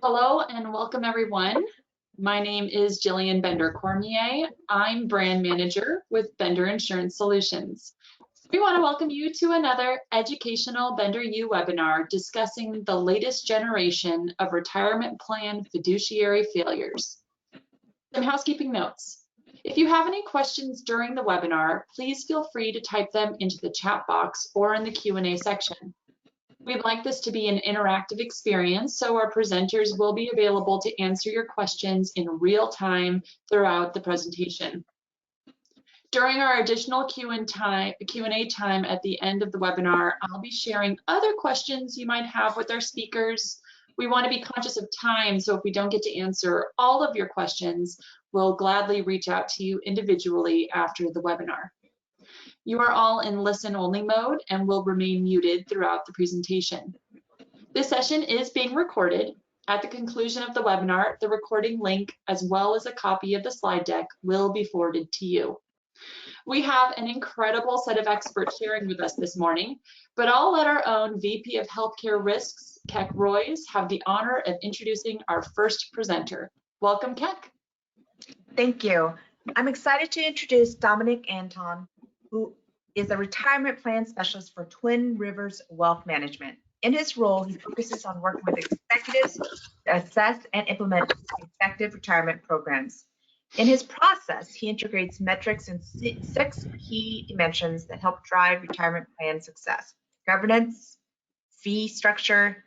Hello and welcome everyone. My name is 𝘿𝘠𝘬𝘮𝘢𝑚𝑦𝑒. I'm brand manager with Bender Insurance Solutions. We want to welcome you to another educational 𝘫𝑛DER-U webinar discussing the latest generation of retirement plan fiduciary failures. Some housekeeping notes. If you have any questions during the webinar, please feel free to type them into the chat box or in the Q&A section. We'd like this to be an interactive experience, so our presenters will be available to answer your questions in real time throughout the presentation. During our additional Q&A time at the end of the webinar, I'll be sharing other questions you might have with our speakers. We want to be conscious of time, so if we don't get to answer all of your questions, we'll gladly reach out to you individually after the webinar. You are all in listen-only mode and will remain muted throughout the presentation. This session is being recorded. At the conclusion of the webinar, the recording link, as well as a copy of the slide deck, will be forwarded to you. We have an incredible set of experts sharing with us this morning, but I'll let our own VP of Healthcare Risks, 𝘱𝑒𝑘 Roys, have the honor of introducing our first presenter. Welcome, 𝘱𝑒𝑘. Thank you. I'm excited to introduce 𝘠𝑦𝑡 𝘠𝑚𝑦𝑡, who is a retirement plan specialist for Twin Rivers Wealth Management. In his role, he focuses on working with executives to assess and implement effective retirement programs. In his process, he integrates metrics in 6 key dimensions that help drive retirement plan success: governance, fee structure,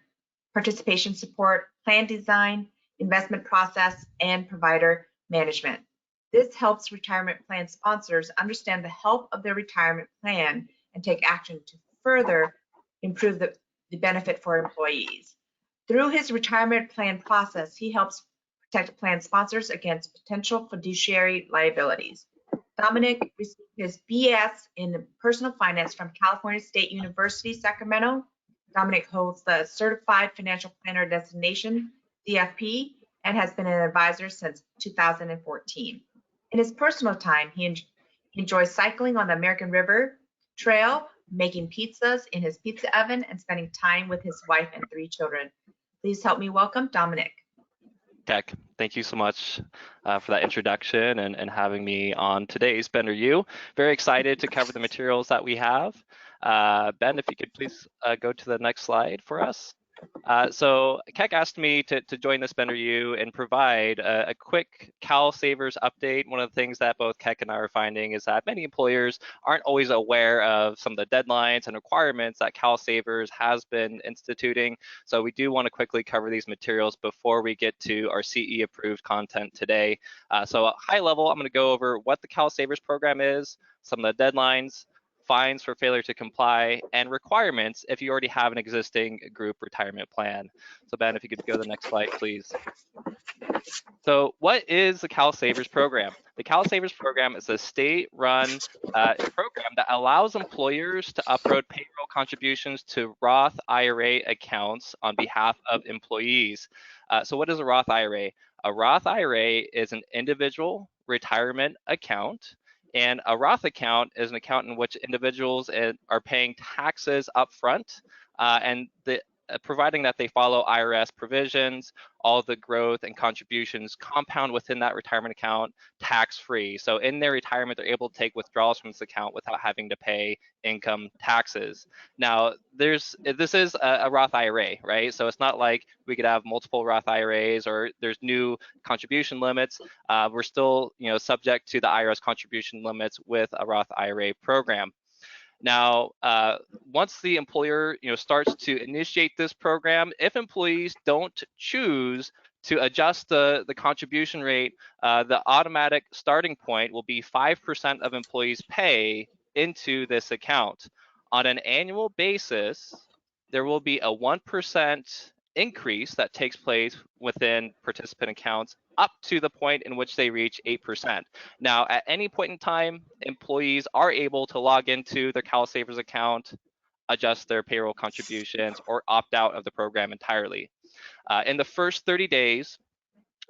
participation support, plan design, investment process, and provider management. This helps retirement plan sponsors understand the health of their retirement plan and take action to further improve the benefit for employees. Through his retirement plan process, he helps protect plan sponsors against potential fiduciary liabilities. 𝘠𝑚𝑦𝑡 received his BS in Personal Finance from California State University, Sacramento. 𝘠𝑚𝑦𝑡 holds the Certified Financial Planner designation, CFP, and has been an advisor since 2014. In his personal time, he enjoys cycling on the American River Trail, making pizzas in his pizza oven, and spending time with his wife and 3 children. Please help me welcome 𝘠𝑚𝑦𝑡. 𝘱𝑒𝑘, thank you so much for that introduction and having me on today's 𝘫𝑛DER-U. Very excited to cover the materials that we have. Ben, if you could please go to the next slide for us. So 𝘱𝑒𝑘 asked me to join this 𝘫𝑛DER-U and provide a quick CalSavers update. One of the things that both 𝘱𝑒𝑘 and I are finding is that many employers aren't always aware of some of the deadlines and requirements that CalSavers has been instituting. So we do want to quickly cover these materials before we get to our CE approved content today. So high level, I'm going to go over what the CalSavers program is, some of the deadlines, fines for failure to comply, and requirements if you already have an existing group retirement plan. So Ben, if you could go to the next slide, please. So what is the CalSavers program? The CalSavers program is a state-run program that allows employers to upload payroll contributions to Roth IRA accounts on behalf of employees. So what is a Roth IRA? A Roth IRA is an individual retirement account. And a Roth account is an account in which individuals are paying taxes up front, and providing that they follow IRS provisions, all the growth and contributions compound within that retirement account tax-free. So in their retirement, they're able to take withdrawals from this account without having to pay income taxes. Now, this is a Roth IRA, right? So it's not like we could have multiple Roth IRAs or there's new contribution limits. We're still, subject to the IRS contribution limits with a Roth IRA program. Now, once the employer starts to initiate this program, if employees don't choose to adjust the contribution rate, the automatic starting point will be 5% of employees' pay into this account. On an annual basis, there will be a 1% increase that takes place within participant accounts up to the point in which they reach 8%. Now, at any point in time, employees are able to log into their CalSavers account, adjust their payroll contributions, or opt out of the program entirely. In the first 30 days,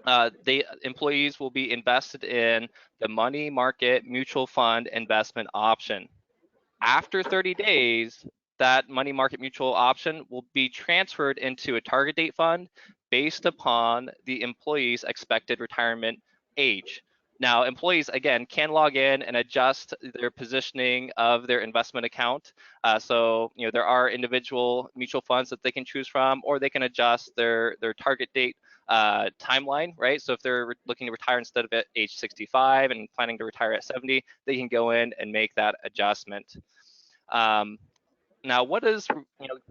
the employees will be invested in the money market mutual fund investment option. After 30 days, that money market mutual option will be transferred into a target date fund based upon the employee's expected retirement age. Now, employees, again, can log in and adjust their positioning of their investment account. So, there are individual mutual funds that they can choose from, or they can adjust their target date timeline, right? So if they're looking to retire instead of at age 65 and planning to retire at 70, they can go in and make that adjustment. Now, what does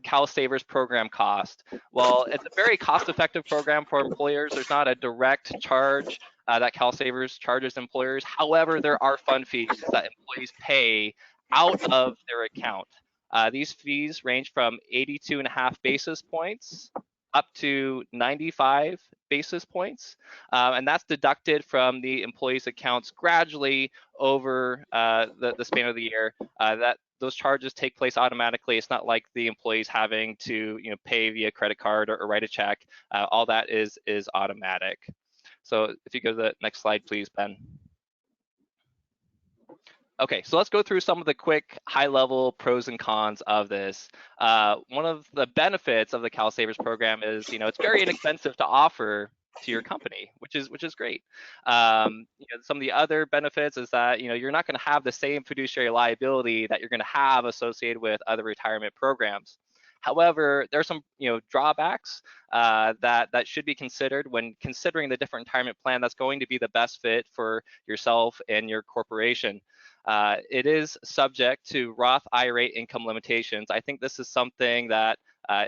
𝘭𝑚 program cost? Well, it's a very cost-effective program for employers. There's not a direct charge that 𝘭𝑚 charges employers. However, there are fund fees that employees pay out of their account. These fees range from 82.5 basis points up to 95 basis points, and that's deducted from the employee's accounts gradually over the span of the year. Those charges take place automatically. It's not like the employees having to pay via credit card or write a check. All that is automatic. So if you go to the next slide, please, Ben. Okay, so let's go through some of the quick high-level pros and cons of this. One of the benefits of the 𝘭𝑚 program is, it's very inexpensive to offer to your company, which is great. Some of the other benefits is that you're not going to have the same fiduciary liability that you're going to have associated with other retirement programs. However, there are some drawbacks that should be considered when considering the different retirement plan that's going to be the best fit for yourself and your corporation. It is subject to Roth IRA income limitations. I think this is something that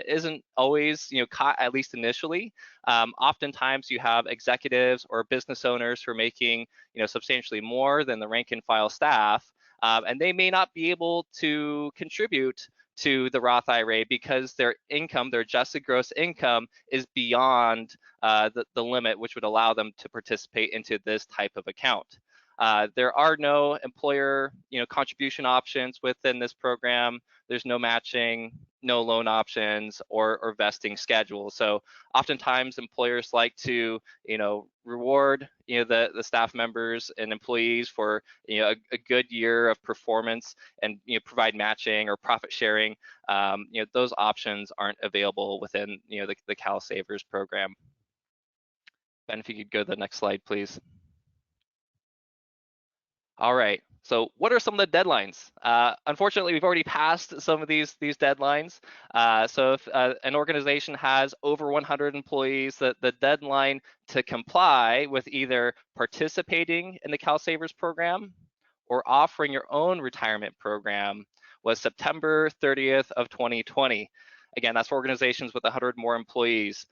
isn't always caught, at least initially. Oftentimes you have executives or business owners who are making substantially more than the rank and file staff, and they may not be able to contribute to the Roth IRA because their income, their adjusted gross income, is beyond the limit which would allow them to participate into this type of account. There are no employer contribution options within this program. There's no matching, no loan options, or vesting schedule. So oftentimes employers like to reward the staff members and employees for a good year of performance and provide matching or profit sharing. Those options aren't available within the 𝘭𝑚 program. Ben, if you could go to the next slide, please. All right, so what are some of the deadlines? Unfortunately, we've already passed some of these deadlines. So if an organization has over 100 employees, the deadline to comply with either participating in the 𝘭𝑚 program or offering your own retirement program was September 30th of 2020. Again, that's for organizations with 100 more employees.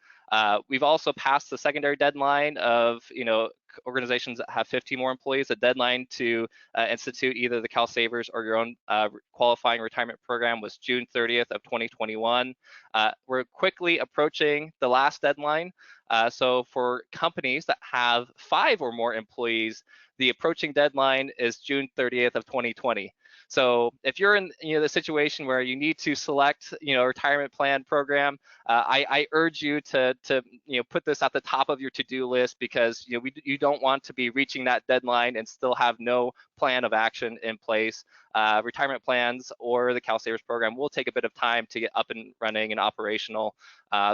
We've also passed the secondary deadline of organizations that have 50 more employees. The deadline to institute either the 𝘭𝑚 or your own qualifying retirement program was June 30th of 2021. We're quickly approaching the last deadline. So for companies that have 5 or more employees, the approaching deadline is June 30th of 2020. So if you're in the situation where you need to select a retirement plan program, I urge you to put this at the top of your to-do list, because you don't want to be reaching that deadline and still have no plan of action in place. Retirement plans or the 𝘭𝑚 program will take a bit of time to get up and running and operational.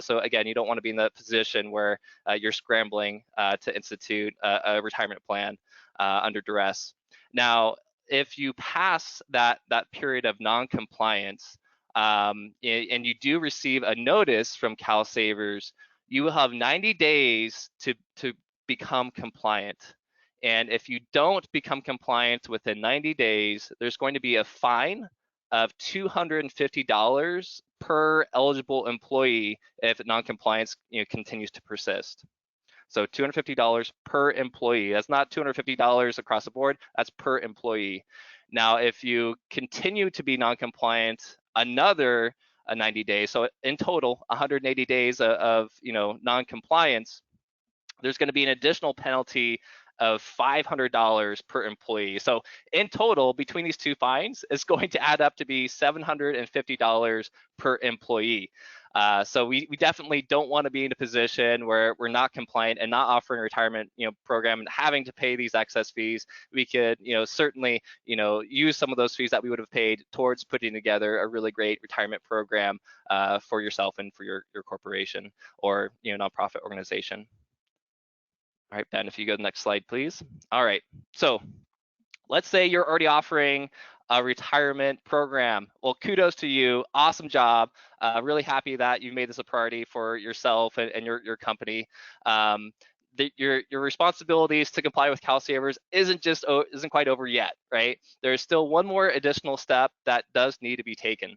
So again, you don't want to be in that position where you're scrambling to institute a retirement plan under duress. Now, if you pass that period of non-compliance and you do receive a notice from 𝘭𝑚, you will have 90 days to become compliant. And if you don't become compliant within 90 days, there's going to be a fine of $250 per eligible employee if non-compliance continues to persist. So $250 per employee. That's not $250 across the board, that's per employee. Now, if you continue to be non-compliant another 90 days, so in total 180 days of non-compliance, there's going to be an additional penalty of $500 per employee. So in total, between these two fines, it's going to add up to be $750 per employee. So we definitely don't want to be in a position where we're not compliant and not offering a retirement program and having to pay these excess fees. We could certainly use some of those fees that we would have paid towards putting together a really great retirement program for yourself and for your corporation or nonprofit organization. All right, Ben, if you go to the next slide, please. All right, so let's say you're already offering a retirement program. Well, kudos to you. Awesome job. Really happy that you made this a priority for yourself and your company. Your responsibilities to comply with CalSavers isn't quite over yet, right? There's still one more additional step that does need to be taken.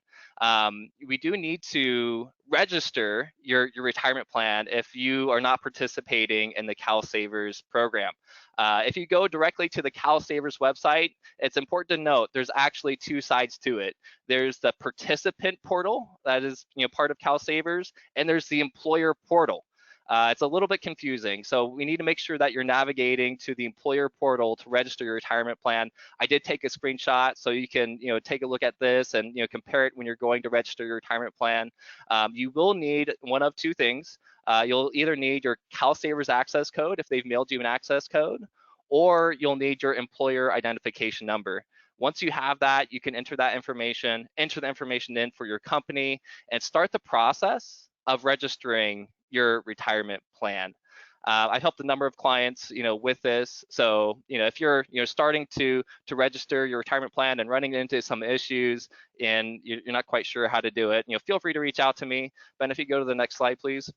We do need to register your retirement plan if you are not participating in the CalSavers program. If you go directly to the CalSavers website, it's important to note there's actually two sides to it. There's the participant portal that is part of CalSavers, and there's the employer portal. It's a little bit confusing, so we need to make sure that you're navigating to the employer portal to register your retirement plan. I did take a screenshot so you can take a look at this and compare it when you're going to register your retirement plan. You will need one of two things. You'll either need your CalSavers access code if they've mailed you an access code, or you'll need your employer identification number. Once you have that, you can enter the information in for your company and start the process of registering your retirement plan. I've helped a number of clients, with this. So, if you're, starting to register your retirement plan and running into some issues and you're not quite sure how to do it, feel free to reach out to me. Ben, if you go to the next slide, please.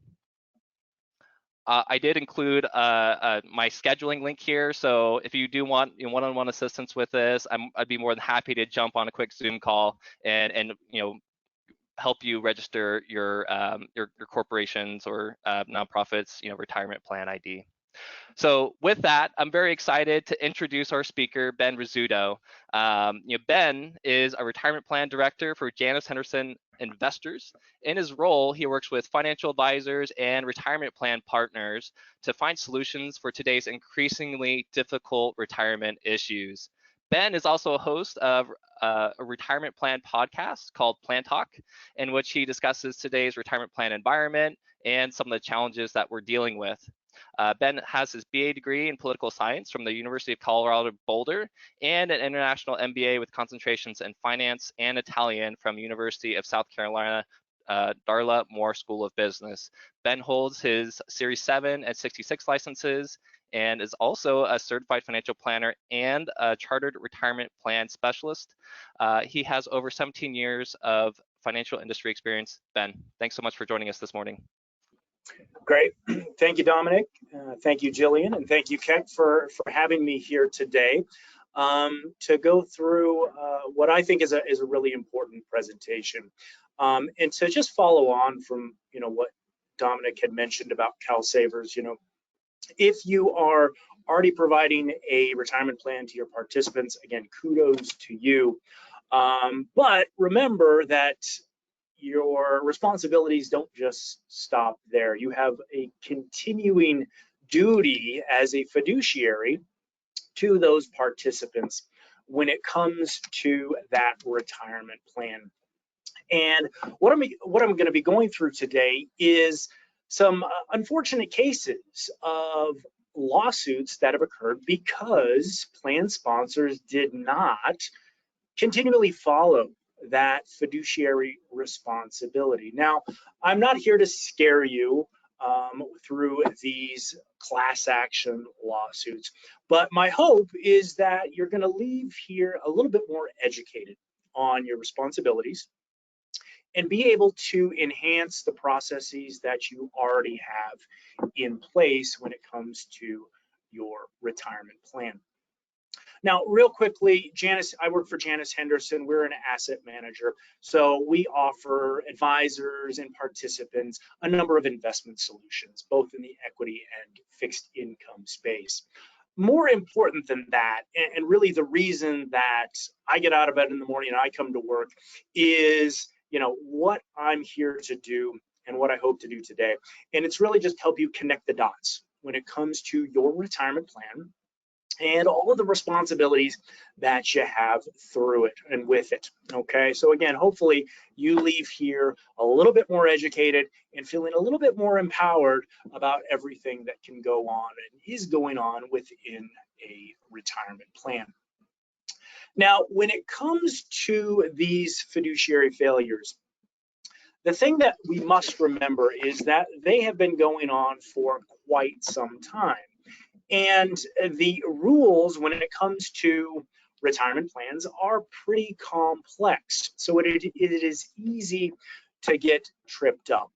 I did include my scheduling link here. So if you do want one-on-one assistance with this, I'd be more than happy to jump on a quick Zoom call and help you register your corporations or nonprofits retirement plan ID. So with that, I'm very excited to introduce our speaker, Ben Rizzuto. Ben is a retirement plan director for Janus Henderson Investors. In his role, he works with financial advisors and retirement plan partners to find solutions for today's increasingly difficult retirement issues. Ben is also a host of a retirement plan podcast called Plan Talk, in which he discusses today's retirement plan environment and some of the challenges that we're dealing with. Ben has his BA degree in political science from the University of Colorado Boulder and an international MBA with concentrations in finance and Italian from University of South Carolina Darla Moore School of Business. Ben holds his Series 7 and 66 licenses and is also a certified financial planner and a chartered retirement plan specialist. He has over 17 years of financial industry experience. Ben, thanks so much for joining us this morning. Great. Thank you, Dominic. Thank you, Jillian, and thank you, Keck, for having me here today to go through what I think is a really important presentation. And to just follow on from what Dominic had mentioned about CalSavers, if you are already providing a retirement plan to your participants, again, kudos to you. But remember that your responsibilities don't just stop there. You have a continuing duty as a fiduciary to those participants when it comes to that retirement plan. And what I'm going to be going through today is some unfortunate cases of lawsuits that have occurred because plan sponsors did not continually follow that fiduciary responsibility. Now, I'm not here to scare you through these class action lawsuits, but my hope is that you're going to leave here a little bit more educated on your responsibilities and be able to enhance the processes that you already have in place when it comes to your retirement plan. Now, real quickly, I work for Janus Henderson. We're an asset manager. So we offer advisors and participants a number of investment solutions, both in the equity and fixed income space. More important than that, and really the reason that I get out of bed in the morning and I come to work is, what I'm here to do and what I hope to do today. And it's really just help you connect the dots when it comes to your retirement plan and all of the responsibilities that you have through it and with it. Okay, so again, hopefully you leave here a little bit more educated and feeling a little bit more empowered about everything that can go on and is going on within a retirement plan. Now, when it comes to these fiduciary failures, the thing that we must remember is that they have been going on for quite some time. And the rules when it comes to retirement plans are pretty complex. So it is easy to get tripped up.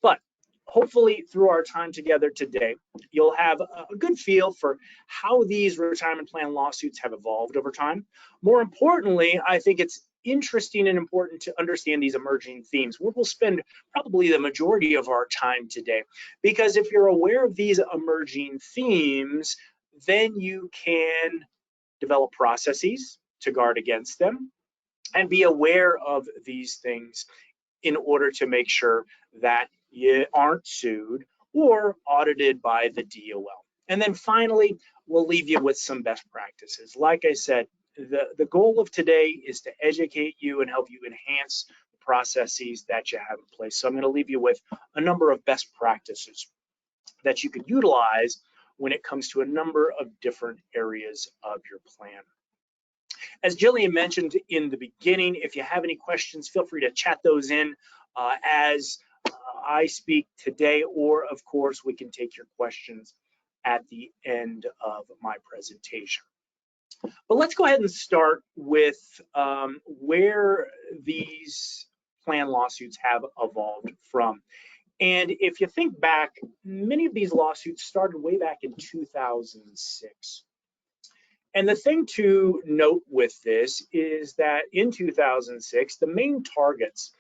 But hopefully through our time together today, you'll have a good feel for how these retirement plan lawsuits have evolved over time. More importantly, I think it's interesting and important to understand these emerging themes, where we'll spend probably the majority of our time today. Because if you're aware of these emerging themes, then you can develop processes to guard against them and be aware of these things in order to make sure that you aren't sued or audited by the DOL. And then finally, we'll leave you with some best practices. Like I said, the goal of today is to educate you and help you enhance the processes that you have in place. So I'm going to leave you with a number of best practices that you could utilize when it comes to a number of different areas of your plan. As Jillian mentioned in the beginning, if you have any questions, feel free to chat those in as I speak today, or of course, we can take your questions at the end of my presentation. But let's go ahead and start with where these plan lawsuits have evolved from. And if you think back, many of these lawsuits started way back in 2006. And the thing to note with this is that in 2006, the main targets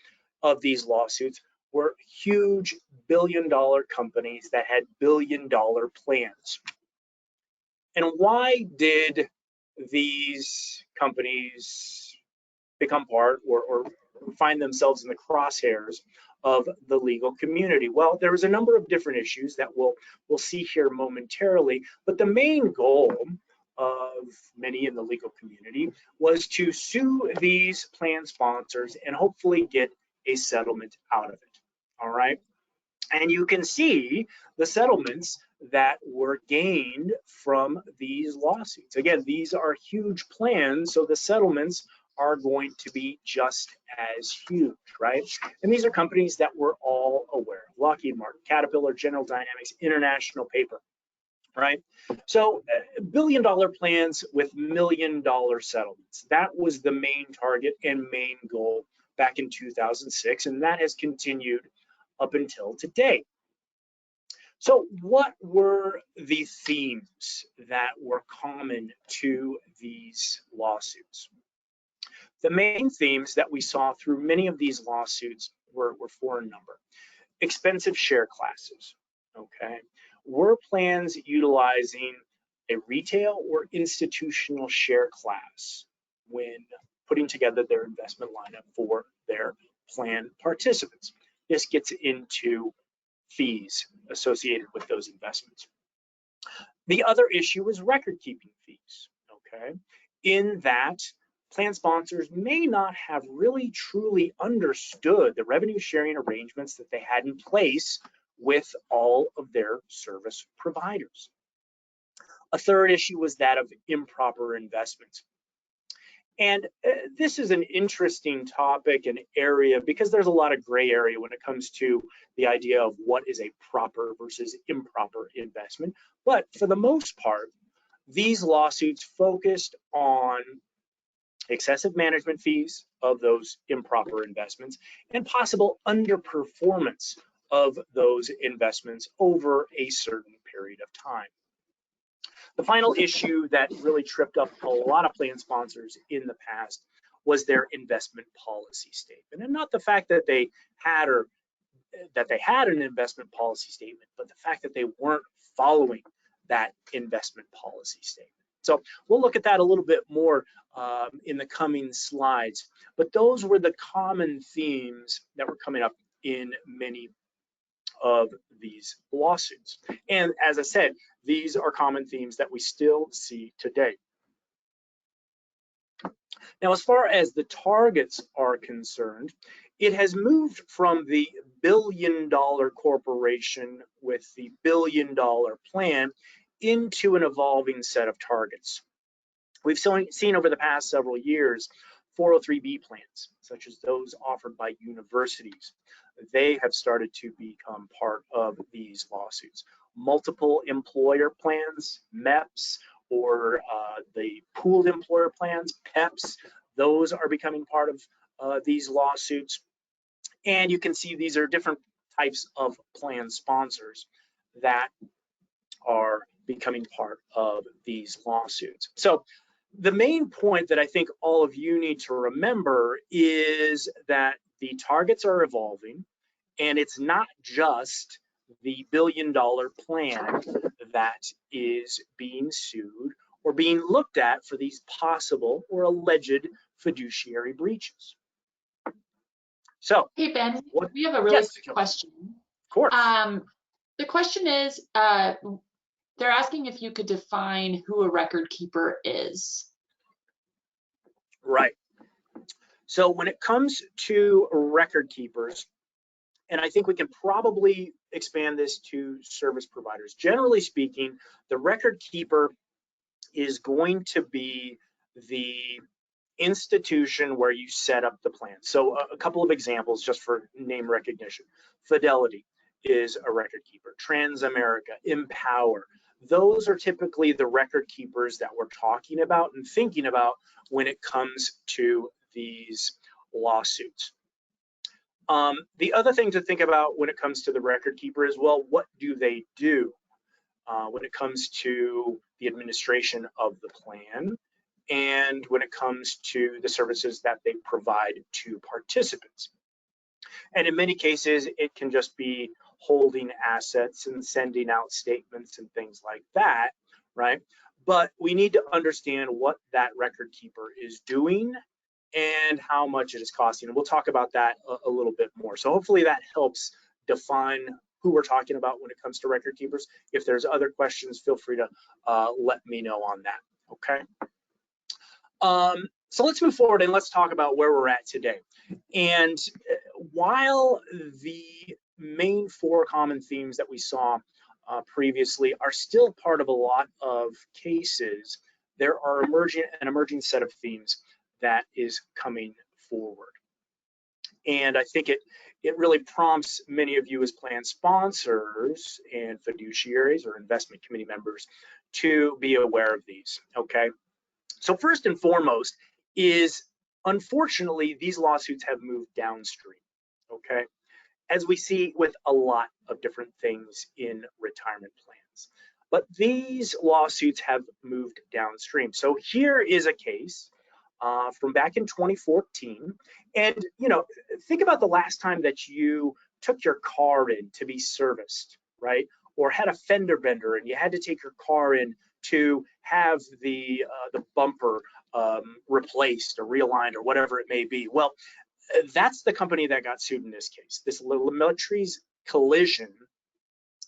of these lawsuits were huge billion-dollar companies that had billion-dollar plans. And why did these companies become part or find themselves in the crosshairs of the legal community? Well, there was a number of different issues that we'll see here momentarily, but the main goal of many in the legal community was to sue these plan sponsors and hopefully get a settlement out of it. All right. And you can see the settlements that were gained from these lawsuits. Again, these are huge plans, so the settlements are going to be just as huge, right? And these are companies that we're all aware of: Lockheed Martin, Caterpillar, General Dynamics, International Paper, right? So billion-dollar plans with million-dollar settlements. That was the main target and main goal back in 2006, and that has continued up until today. So what were the themes that were common to these lawsuits? The main themes that we saw through many of these lawsuits were four in number. Expensive share classes, okay? Were plans utilizing a retail or institutional share class when putting together their investment lineup for their plan participants? This gets into fees associated with those investments. The other issue is record-keeping fees, okay? In that, plan sponsors may not have really truly understood the revenue sharing arrangements that they had in place with all of their service providers. A third issue was that of improper investments. And this is an interesting topic and area because there's a lot of gray area when it comes to the idea of what is a proper versus improper investment. But for the most part, these lawsuits focused on excessive management fees of those improper investments and possible underperformance of those investments over a certain period of time. The final issue that really tripped up a lot of plan sponsors in the past was their investment policy statement, and not the fact that they had an investment policy statement, but the fact that they weren't following that investment policy statement. So we'll look at that a little bit more in the coming slides, but those were the common themes that were coming up in many of these lawsuits. And as I said, these are common themes that we still see today. Now, as far as the targets are concerned, it has moved from the billion-dollar corporation with the billion-dollar plan into an evolving set of targets. We've seen over the past several years 403(b) plans, such as those offered by universities. They have started to become part of these lawsuits. Multiple employer plans, MEPs, or the pooled employer plans, PEPs, those are becoming part of these lawsuits. And you can see these are different types of plan sponsors that are becoming part of these lawsuits. So the main point that I think all of you need to remember is that the targets are evolving, and it's not just the billion-dollar plan that is being sued or being looked at for these possible or alleged fiduciary breaches. So, hey Ben, we have a really quick question. Of course. The question is, they're asking if you could define who a record keeper is. Right. So when it comes to record keepers, and I think we can probably expand this to service providers. Generally speaking, the record keeper is going to be the institution where you set up the plan. So a couple of examples just for name recognition. Fidelity is a record keeper. Transamerica, Empower. Those are typically the record keepers that we're talking about and thinking about when it comes to these lawsuits. The other thing to think about when it comes to the record keeper is, well, what do they do when it comes to the administration of the plan and when it comes to the services that they provide to participants. And in many cases, it can just be holding assets and sending out statements and things like that, right? But we need to understand what that record keeper is doing and how much it is costing. And we'll talk about that a little bit more. So hopefully that helps define who we're talking about when it comes to record keepers. If there's other questions, feel free to let me know on that, okay? So let's move forward and let's talk about where we're at today. And while the main four common themes that we saw previously are still part of a lot of cases, there are an emerging set of themes that is coming forward. And I think it really prompts many of you as plan sponsors and fiduciaries or investment committee members to be aware of these, okay? So first and foremost is, unfortunately, these lawsuits have moved downstream, okay? As we see with a lot of different things in retirement plans. But these lawsuits have moved downstream. So here is a case from back in 2014. And, you know, think about the last time that you took your car in to be serviced, right? Or had a fender bender and you had to take your car in to have the bumper replaced or realigned or whatever it may be. Well, that's the company that got sued in this case. This 𝘠𝘠𝑚𝑔𝑡𝑟𝑦's Collision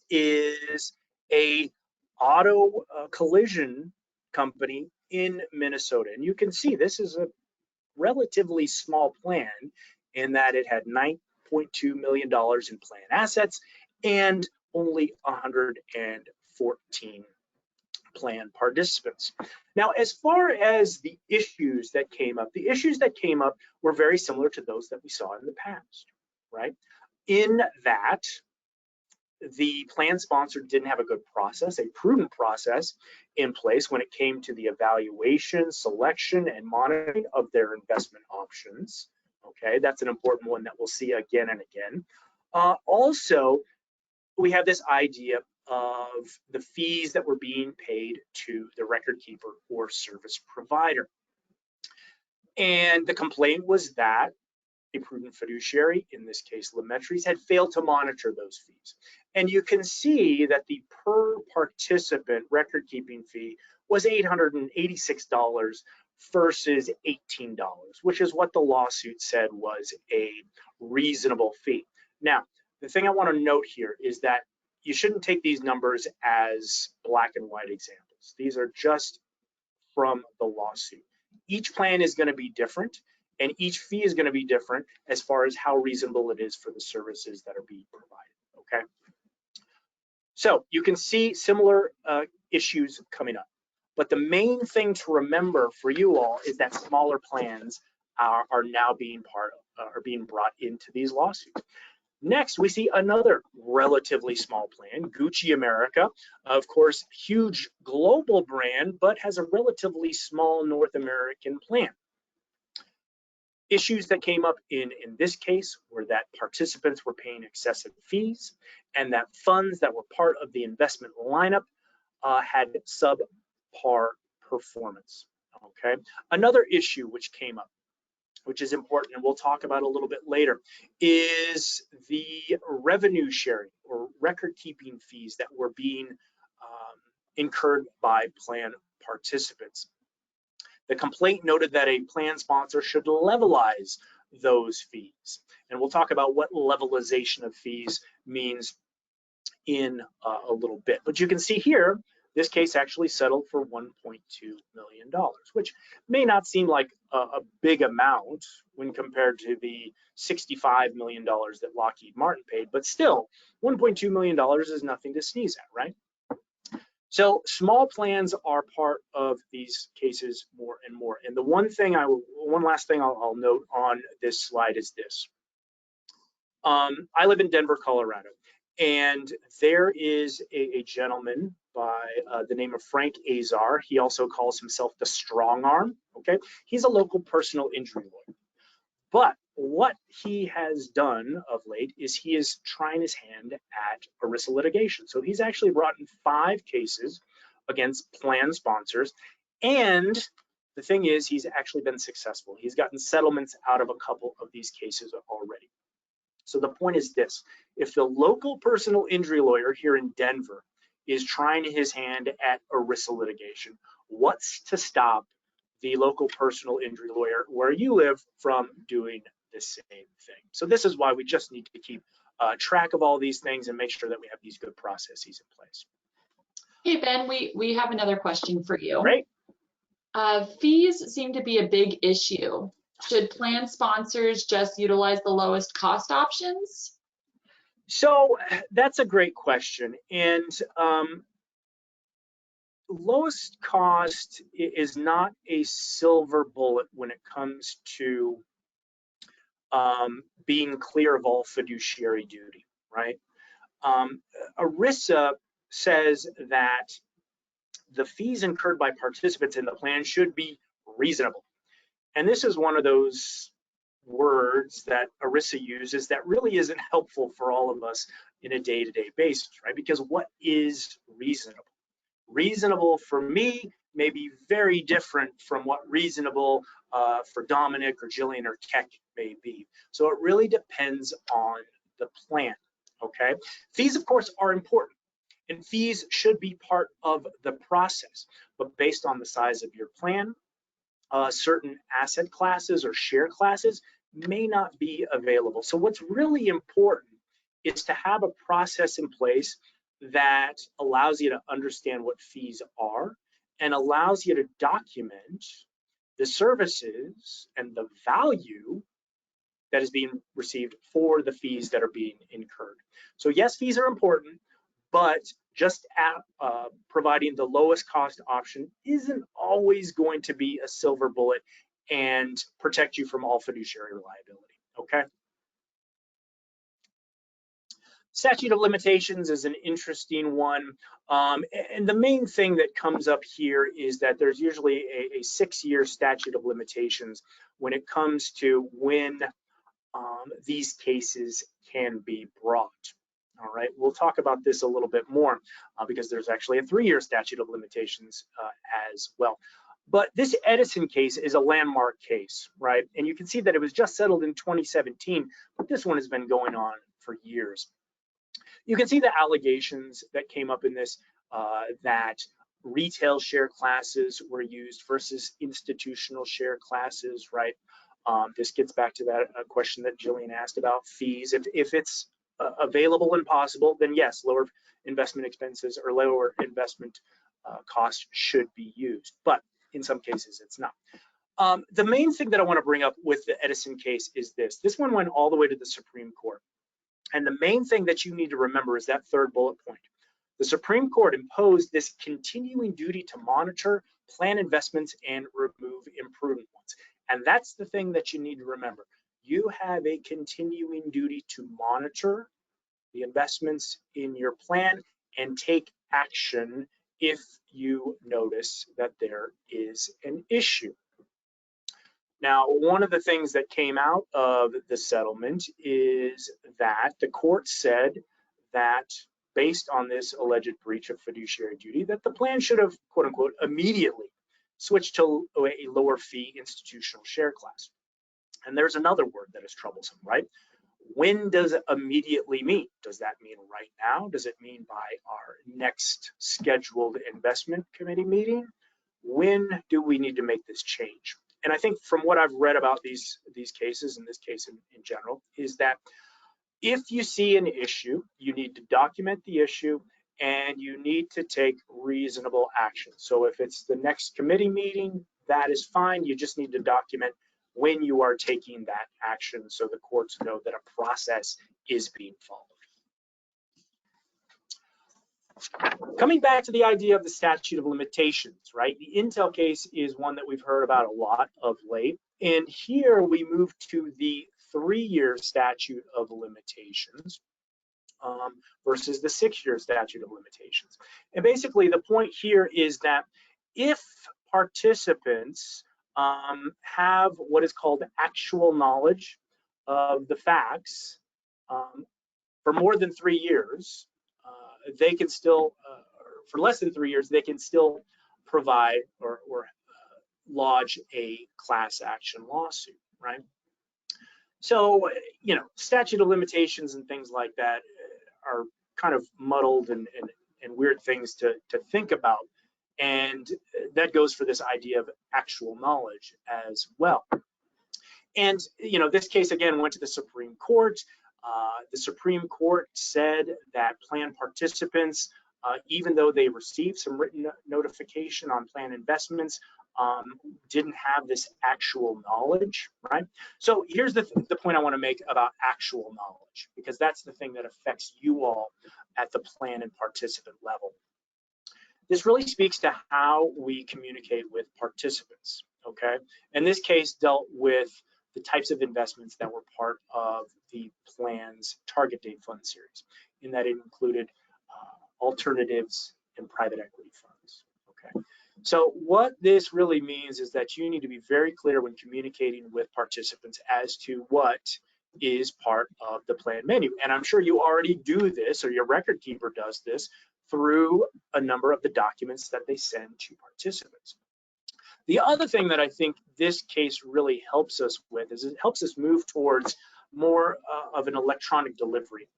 is a auto collision company in Minnesota. And you can see this is a relatively small plan in that it had $9.2 million in plan assets and only 114 plan participants. Now, as far as the issues that came up, were very similar to those that we saw in the past, right? In that the plan sponsor didn't have a good process, a prudent process in place when it came to the evaluation, selection, and monitoring of their investment options. Okay, that's an important one that we'll see again and again. Also, we have this idea of the fees that were being paid to the record keeper or service provider. And the complaint was that a prudent fiduciary, in this case 𝘠𝘠𝑚𝑔𝑡𝑟𝑦's, had failed to monitor those fees. And you can see that the per participant record keeping fee was $886 versus $18, which is what the lawsuit said was a reasonable fee. Now, the thing I want to note here is that you shouldn't take these numbers as black and white examples. These are just from the lawsuit. Each plan is going to be different, and each fee is going to be different as far as how reasonable it is for the services that are being provided, okay? So you can see similar issues coming up. But the main thing to remember for you all is that smaller plans are now being being brought into these lawsuits. Next, we see another relatively small plan, Gucci America. Of course, huge global brand, but has a relatively small North American plan. Issues that came up in this case were that participants were paying excessive fees and that funds that were part of the investment lineup had subpar performance, okay? Another issue which came up, which is important and we'll talk about a little bit later, is the revenue sharing or record keeping fees that were being incurred by plan participants. The complaint noted that a plan sponsor should levelize those fees. And we'll talk about what levelization of fees means in a little bit. But you can see here, this case actually settled for $1.2 million, which may not seem like a big amount when compared to the $65 million that Lockheed Martin paid, but still, $1.2 million is nothing to sneeze at, right? So small plans are part of these cases more and more. And the one last thing I'll note on this slide is this. I live in Denver, Colorado, and there is a gentleman by the name of Frank Azar. He also calls himself the Strong Arm, okay? He's a local personal injury lawyer. But what he has done of late is he is trying his hand at ERISA litigation. So he's actually brought in 5 cases against plan sponsors. And the thing is, he's actually been successful. He's gotten settlements out of a couple of these cases already. So the point is this: if the local personal injury lawyer here in Denver is trying his hand at ERISA litigation, what's to stop the local personal injury lawyer where you live from doing the same thing? So this is why we just need to keep track of all these things and make sure that we have these good processes in place. Hey, Ben, we have another question for you. Great. Fees seem to be a big issue. Should plan sponsors just utilize the lowest cost options? So that's a great question. And lowest cost is not a silver bullet when it comes to being clear of all fiduciary duty, right? ERISA says that the fees incurred by participants in the plan should be reasonable. And this is one of those words that ERISA uses that really isn't helpful for all of us in a day-to-day basis, right? Because what is reasonable? Reasonable for me may be very different from what reasonable for Dominic or Jillian or Keck may be. So it really depends on the plan, okay? Fees, of course, are important, and fees should be part of the process, but based on the size of your plan, certain asset classes or share classes may not be available. So what's really important is to have a process in place that allows you to understand what fees are and allows you to document the services and the value that is being received for the fees that are being incurred. So yes, fees are important, but just providing the lowest cost option isn't always going to be a silver bullet and protect you from all fiduciary liability, okay? Statute of limitations is an interesting one. And the main thing that comes up here is that there's usually a 6-year statute of limitations when it comes to when these cases can be brought. All right, we'll talk about this a little bit more because there's actually a 3-year statute of limitations as well. But this Edison case is a landmark case, right? And you can see that it was just settled in 2017, but this one has been going on for years. You can see the allegations that came up in this, that retail share classes were used versus institutional share classes, right? This gets back to that question that Jillian asked about fees. If it's available and possible, then yes, lower investment expenses or lower investment costs should be used. But in some cases, it's not. The main thing that I want to bring up with the Edison case is this. This one went all the way to the Supreme Court. And the main thing that you need to remember is that third bullet point. The Supreme Court imposed this continuing duty to monitor, plan investments, and remove imprudent ones. And that's the thing that you need to remember. You have a continuing duty to monitor the investments in your plan and take action if you notice that there is an issue. Now, one of the things that came out of the settlement is that the court said that based on this alleged breach of fiduciary duty, that the plan should have, quote unquote, immediately switched to a lower fee institutional share class. And there's another word that is troublesome, right? When does immediately mean? Does that mean right now? Does it mean by our next scheduled investment committee meeting? When do we need to make this change? And I think from what I've read about these cases, and this case in general, is that if you see an issue, you need to document the issue and you need to take reasonable action. So if it's the next committee meeting, that is fine. You just need to document when you are taking that action so the courts know that a process is being followed. Coming back to the idea of the statute of limitations, right? The Intel case is one that we've heard about a lot of late. And here we move to the 3-year statute of limitations versus the 6-year statute of limitations. And basically the point here is that if participants have what is called actual knowledge of the facts for more than 3 years, they can still, for less than 3 years, they can still provide or lodge a class action lawsuit, right? So, you know, statute of limitations and things like that are kind of muddled and weird things to think about. And that goes for this idea of actual knowledge as well. And, you know, this case again went to the Supreme Court. The Supreme Court said that plan participants, even though they received some written notification on plan investments, didn't have this actual knowledge, right? So here's the point I want to make about actual knowledge, because that's the thing that affects you all at the plan and participant level. This really speaks to how we communicate with participants, okay? And this case dealt with the types of investments that were part of the plan's target date fund series, in that it included alternatives and private equity funds, okay? So what this really means is that you need to be very clear when communicating with participants as to what is part of the plan menu. And I'm sure you already do this, or your record keeper does this, through a number of the documents that they send to participants. The other thing that I think this case really helps us with is it helps us move towards more of an electronic delivery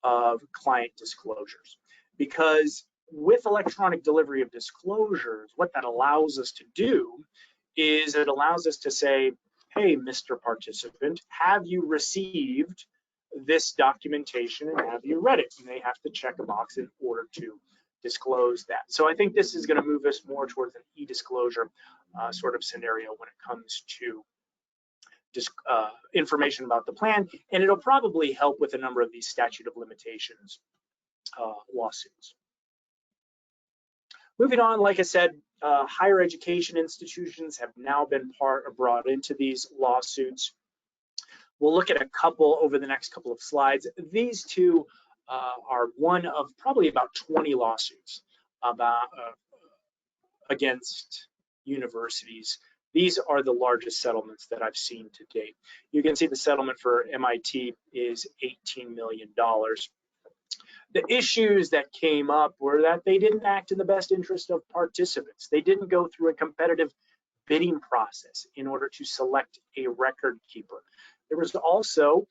of client disclosures. Because with electronic delivery of disclosures, what that allows us to do is it allows us to say, hey, Mr. Participant, have you received this documentation and have you read it? And they have to check a box in order to disclose that. So I think this is going to move us more towards an e-disclosure sort of scenario when it comes to just information about the plan, and it'll probably help with a number of these statute of limitations lawsuits. Moving on, like I said, higher education institutions have now been brought into these lawsuits. We'll look at a couple over the next couple of slides. These two are one of probably about 20 lawsuits about against universities. These are the largest settlements that I've seen to date. You can see the settlement for MIT is $18 million. The issues that came up were that they didn't act in the best interest of participants. They didn't go through a competitive bidding process in order to select a record keeper. There was also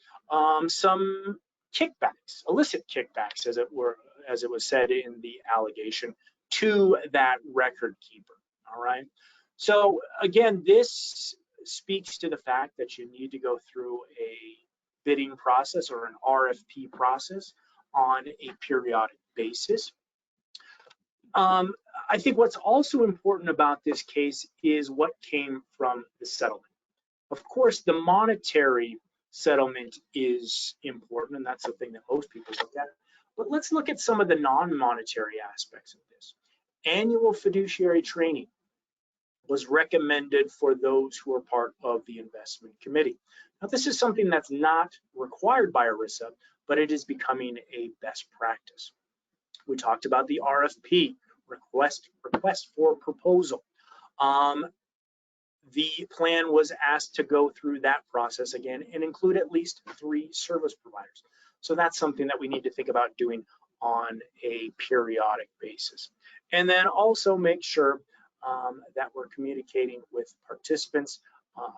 some kickbacks, illicit kickbacks, as it was said in the allegation, to that record keeper. All right. So again, this speaks to the fact that you need to go through a bidding process or an RFP process on a periodic basis. I think what's also important about this case is what came from the settlement. Of course, the monetary settlement is important, and that's the thing that most people look at. But let's look at some of the non-monetary aspects of this. Annual fiduciary training was recommended for those who are part of the investment committee. Now, this is something that's not required by ERISA, but it is becoming a best practice. We talked about the RFP, request for proposal. The plan was asked to go through that process again and include at least 3 service providers. So that's something that we need to think about doing on a periodic basis. And then also make sure that we're communicating with participants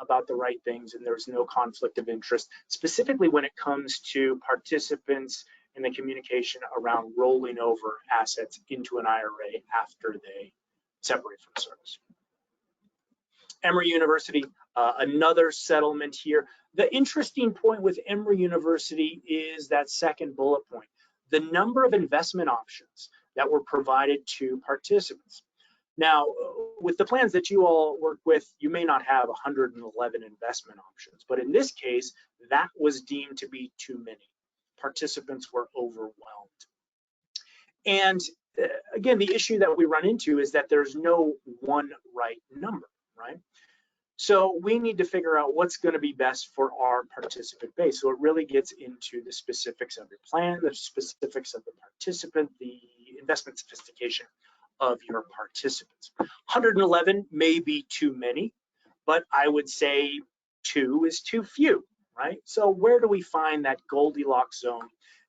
about the right things and there's no conflict of interest, specifically when it comes to participants and the communication around rolling over assets into an IRA after they separate from service. Emory University, another settlement here. The interesting point with Emory University is that second bullet point, the number of investment options that were provided to participants. Now, with the plans that you all work with, you may not have 111 investment options, but in this case, that was deemed to be too many. Participants were overwhelmed. And again, the issue that we run into is that there's no one right number, right? So we need to figure out what's going to be best for our participant base. So it really gets into the specifics of your plan, the specifics of the participant, the investment sophistication of your participants. 111 may be too many, but I would say 2 is too few, right? So where do we find that Goldilocks zone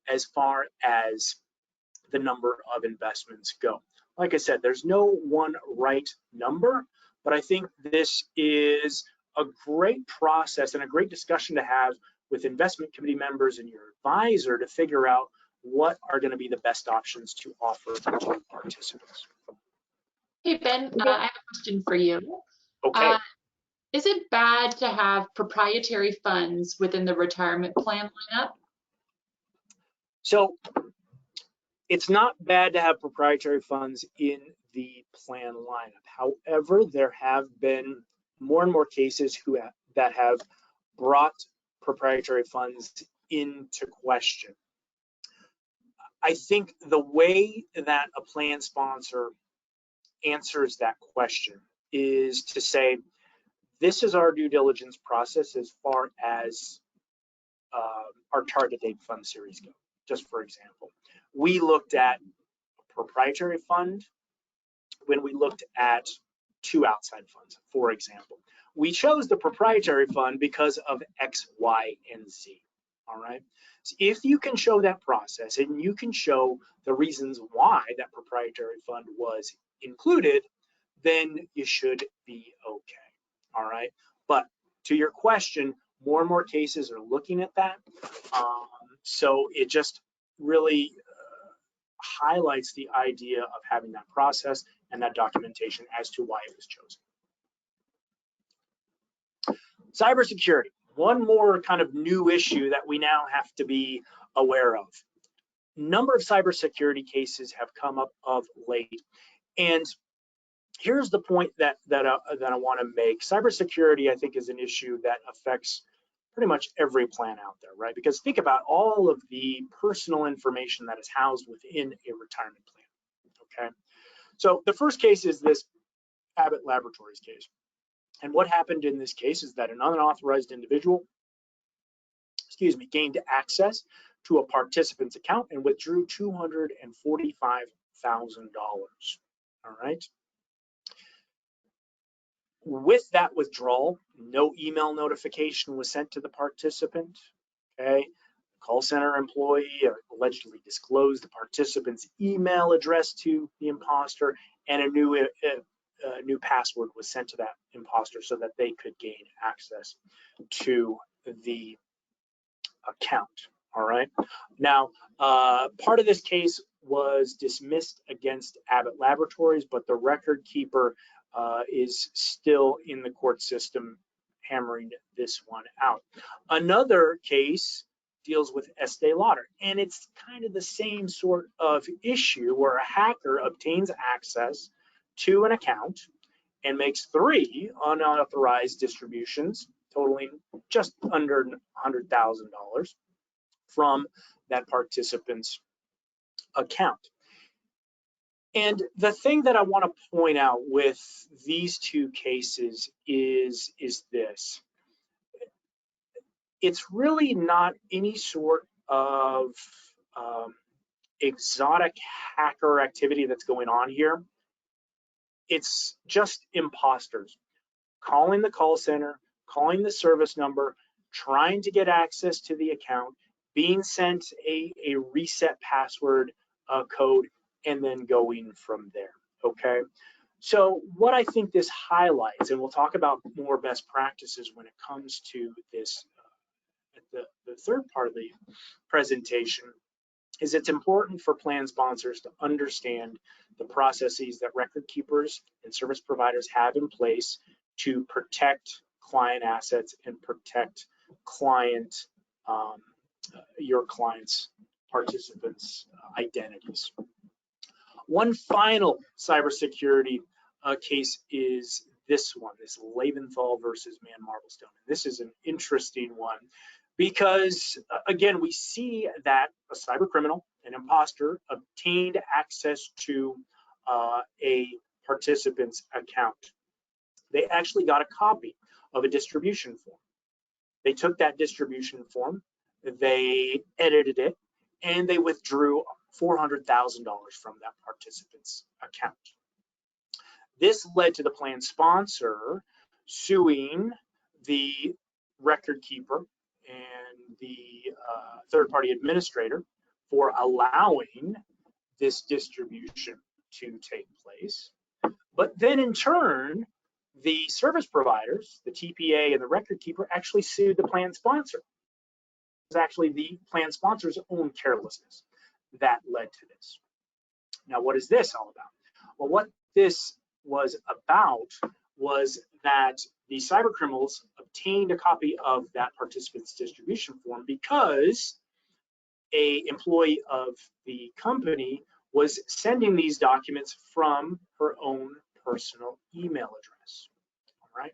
as far as the number of investments go? Like I said, there's no one right number, but I think this is a great process and a great discussion to have with investment committee members and your advisor to figure out what are going to be the best options to offer to participants. Hey, Ben, I have a question for you. Okay. Is it bad to have proprietary funds within the retirement plan lineup? So it's not bad to have proprietary funds in the plan lineup. However, there have been more and more cases that have brought proprietary funds into question. I think the way that a plan sponsor answers that question is to say, this is our due diligence process as far as our target date fund series go. Just for example, we looked at a proprietary fund when we looked at 2 outside funds, for example. We chose the proprietary fund because of X, Y, and Z, all right? So if you can show that process and you can show the reasons why that proprietary fund was included, then you should be okay, all right? But to your question, more and more cases are looking at that. So it just really highlights the idea of having that process and that documentation as to why it was chosen. Cybersecurity, one more kind of new issue that we now have to be aware of. Number of cybersecurity cases have come up of late, and here's the point that I want to make. Cybersecurity, I think, is an issue that affects pretty much every plan out there, right? Because think about all of the personal information that is housed within a retirement plan, okay? So the first case is this Abbot Laboratories case. And what happened in this case is that an unauthorized individual, gained access to a participant's account and withdrew $245,000, all right? With that withdrawal, no email notification was sent to the participant, okay? Call center employee allegedly disclosed the participant's email address to the imposter, and a new password was sent to that imposter so that they could gain access to the account, all right? Now, part of this case was dismissed against Abbott Laboratories, but the record keeper is still in the court system hammering this one out. Another case deals with Este Lauder. And it's kind of the same sort of issue where a hacker obtains access to an account and makes 3 unauthorized distributions totaling just under $100,000 from that participant's account. And the thing that I want to point out with these 2 cases is this. It's really not any sort of exotic hacker activity that's going on here. It's just imposters calling the call center, calling the service number, trying to get access to the account, being sent a reset password code, and then going from there, okay? So what I think this highlights, and we'll talk about more best practices when it comes to this at the third part of the presentation, is it's important for plan sponsors to understand the processes that record keepers and service providers have in place to protect client assets and protect your clients' participants' identities. One final cybersecurity case is this one, this Leventhal versus Man-Marblestone. This is an interesting one because, again, we see that a cyber criminal, an imposter, obtained access to a participant's account. They actually got a copy of a distribution form. They took that distribution form, they edited it, and they withdrew $400,000 from that participant's account. This led to the plan sponsor suing the record keeper and the third-party administrator for allowing this distribution to take place. But then in turn, the service providers, the TPA and the record keeper, actually sued the plan sponsor. It was actually the plan sponsor's own carelessness that led to this. Now, what is this all about? Well, what this was about was that the cyber criminals obtained a copy of that participant's distribution form because an employee of the company was sending these documents from her own personal email address. All right.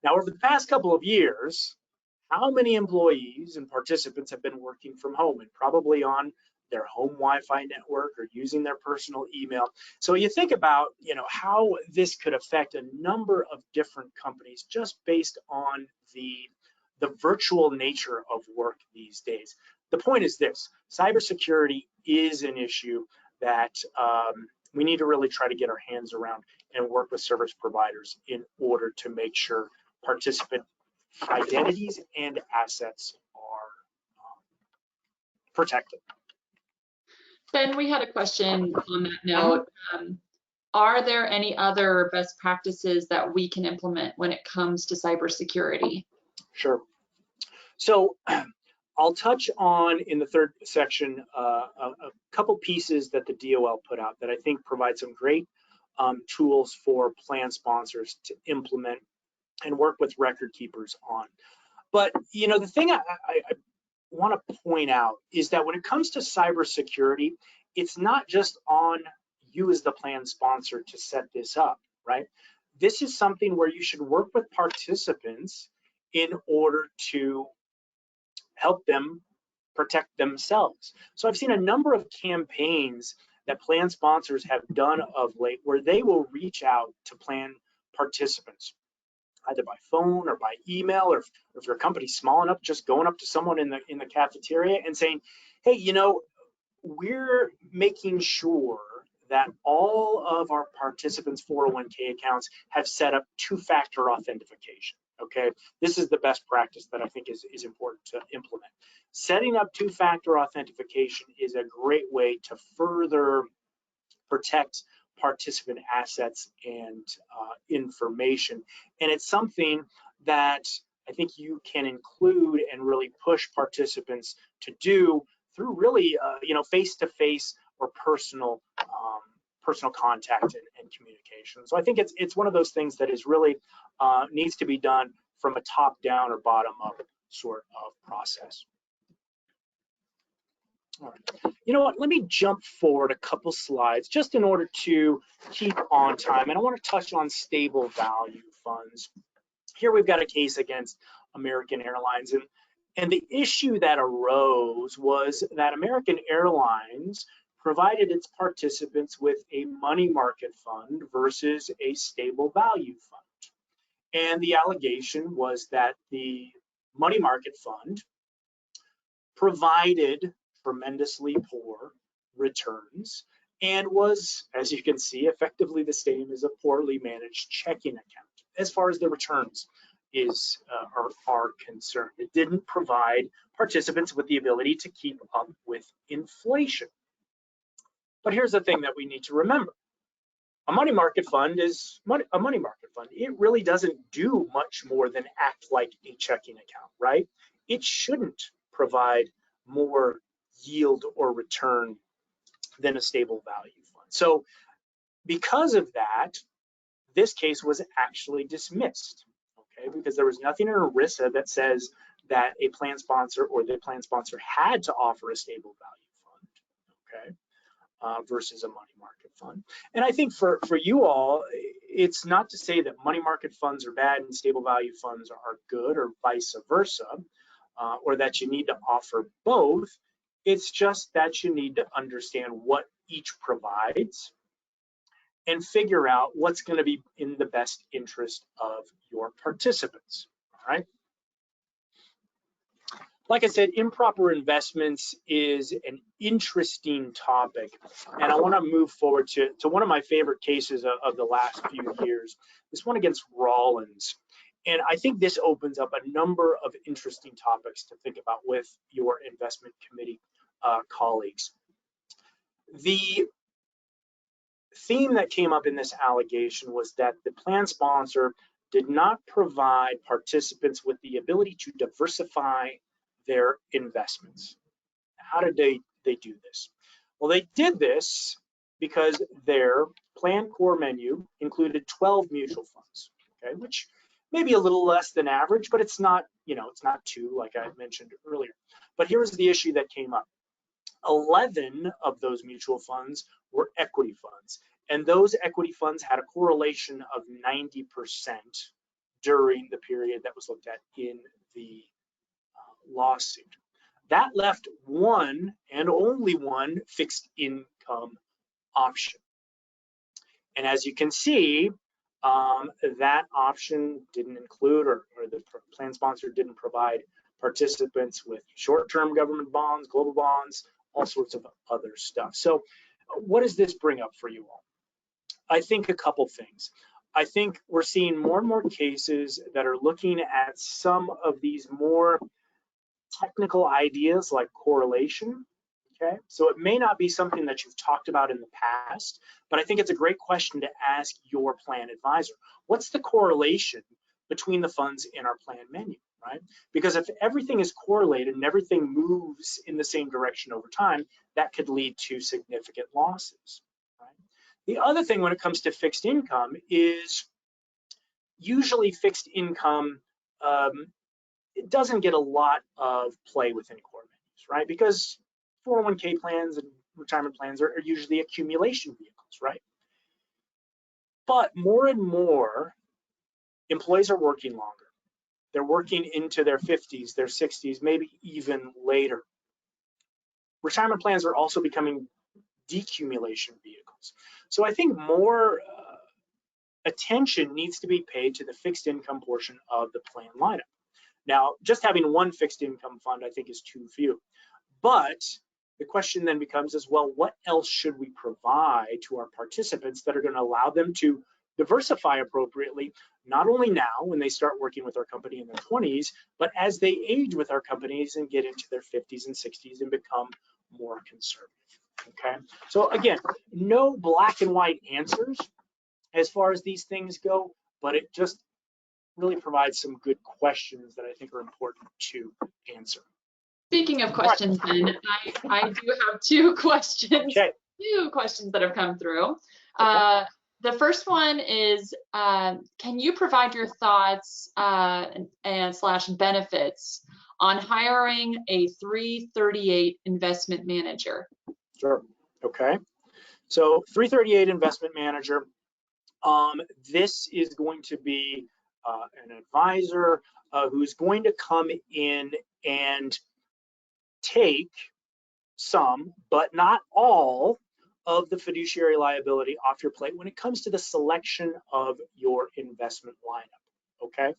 Now, over the past couple of years, how many employees and participants have been working from home and probably on their home Wi-Fi network or using their personal email? So you think about, how this could affect a number of different companies just based on the virtual nature of work these days. The point is this: cybersecurity is an issue that we need to really try to get our hands around and work with service providers in order to make sure participant identities and assets are protected. Ben, we had a question on that note. Are there any other best practices that we can implement when it comes to cybersecurity? Sure. So I'll touch on, in the third section, a couple pieces that the DOL put out that I think provide some great tools for plan sponsors to implement and work with record keepers on. But the thing I want to point out is that when it comes to cybersecurity, it's not just on you as the plan sponsor to set this up, right? This is something where you should work with participants in order to help them protect themselves. So I've seen a number of campaigns that plan sponsors have done of late where they will reach out to plan participants, either by phone or by email, or if your company's small enough, just going up to someone in the cafeteria and saying, hey, we're making sure that all of our participants' 401k accounts have set up two-factor authentication. Okay, this is the best practice that I think is important to implement. Setting up two-factor authentication is a great way to further protect participant assets and information. And it's something that I think you can include and really push participants to do through really, face-to-face or personal contact and communication. So I think it's one of those things that is really needs to be done from a top-down or bottom-up sort of process. All right. You know what? Let me jump forward a couple slides just in order to keep on time. And I want to touch on stable value funds. Here we've got a case against American Airlines. And the issue that arose was that American Airlines provided its participants with a money market fund versus a stable value fund. And the allegation was that the money market fund provided tremendously poor returns and was, as you can see, effectively the same as a poorly managed checking account as far as the returns are concerned. It didn't provide participants with the ability to keep up with inflation. But here's the thing that we need to remember. A money market fund is a money market fund. It really doesn't do much more than act like a checking account, right? It shouldn't provide more yield or return than a stable value fund. So because of that, this case was actually dismissed, okay? Because there was nothing in ERISA that says that a plan sponsor or the plan sponsor had to offer a stable value fund, okay, versus a money market fund. And I think for you all, it's not to say that money market funds are bad and stable value funds are good or vice versa, or that you need to offer both. It's just that you need to understand what each provides and figure out what's going to be in the best interest of your participants, all right? Like I said, improper investments is an interesting topic, and I want to move forward to one of my favorite cases of the last few years, this one against Rollins. And I think this opens up a number of interesting topics to think about with your investment committee colleagues. The theme that came up in this allegation was that the plan sponsor did not provide participants with the ability to diversify their investments. How did they do this? Well, they did this because their plan core menu included 12 mutual funds, okay, which may be a little less than average, but it's not, it's not 2 like I mentioned earlier. But here was the issue that came up. 11 of those mutual funds were equity funds, and those equity funds had a correlation of 90% during the period that was looked at in the lawsuit. That left one and only one fixed income option. And as you can see, that option didn't include, or the plan sponsor didn't provide participants with short-term government bonds, global bonds, all sorts of other stuff. So what does this bring up for you all? I think a couple things. I think we're seeing more and more cases that are looking at some of these more technical ideas like correlation, okay? So it may not be something that you've talked about in the past, but I think it's a great question to ask your plan advisor. What's the correlation between the funds in our plan menu, right? Because if everything is correlated and everything moves in the same direction over time, that could lead to significant losses, right? The other thing when it comes to fixed income is usually fixed income, it doesn't get a lot of play within core menus, right? Because 401k plans and retirement plans are usually accumulation vehicles, right? But more and more, employees are working longer. They're working into their 50s, their 60s, maybe even later. Retirement plans are also becoming decumulation vehicles. So I think more attention needs to be paid to the fixed income portion of the plan lineup. Now, just having one fixed income fund, I think, is too few. But the question then becomes as well, what else should we provide to our participants that are going to allow them to diversify appropriately, not only now when they start working with our company in their 20s, but as they age with our companies and get into their 50s and 60s and become more conservative, okay? So again, no black and white answers as far as these things go, but it just really provides some good questions that I think are important to answer. Speaking of questions, then, I do have 2 questions. Okay. 2 questions that have come through. Okay. The first one is, can you provide your thoughts and / benefits on hiring a 338 investment manager? Sure. Okay. So 338 investment manager. This is going to be an advisor who's going to come in and take some, but not all, of the fiduciary liability off your plate when it comes to the selection of your investment lineup, okay?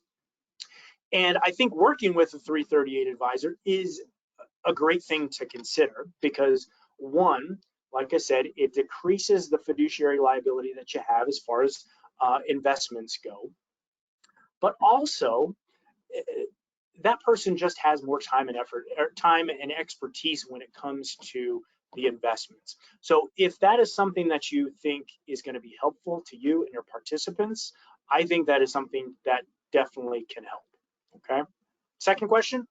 And I think working with a 338 advisor is a great thing to consider because, one, like I said, it decreases the fiduciary liability that you have as far as investments go, but also that person just has more time and effort, or time and expertise when it comes to the investments. So if that is something that you think is going to be helpful to you and your participants, I think that is something that definitely can help. Okay. Second question.